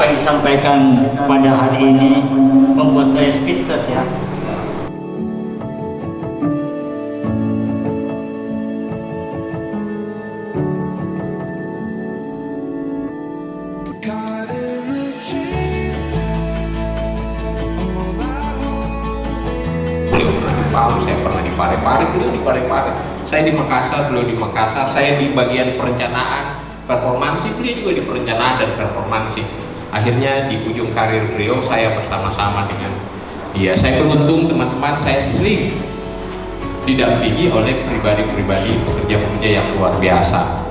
apa yang disampaikan pada hari ini membuat saya speechless ya. Beliau pernah di Palu, saya pernah di Parepare, beliau di Parepare. Saya di Makassar, beliau di Makassar. Saya di bagian perencanaan performansi, beliau juga di perencanaan dan performansi. Akhirnya di ujung karir beliau saya bersama-sama dengan dia. Saya beruntung teman-teman, saya sering didampingi oleh pribadi-pribadi pekerja-pekerja yang luar biasa.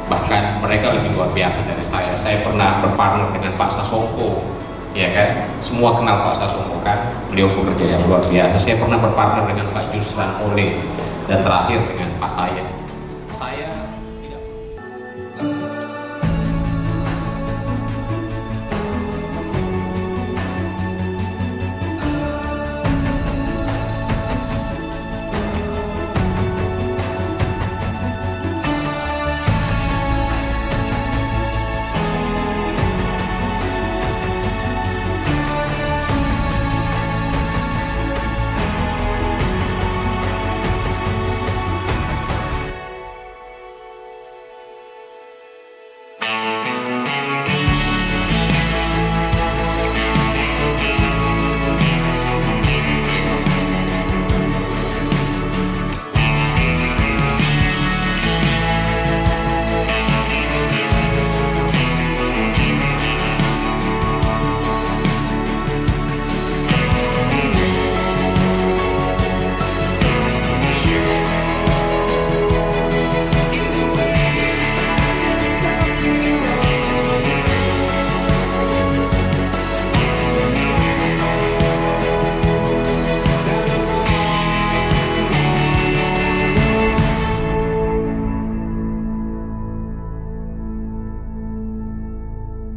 Bahkan mereka lebih luar biasa dari saya. Saya pernah berpartner dengan Pak Sasongko, ya kan? Semua kenal Pak Sasongko kan? Beliau pekerja yang luar biasa. Saya pernah berpartner dengan Pak Jusran Ole dan terakhir dengan Pak Tayang. Saya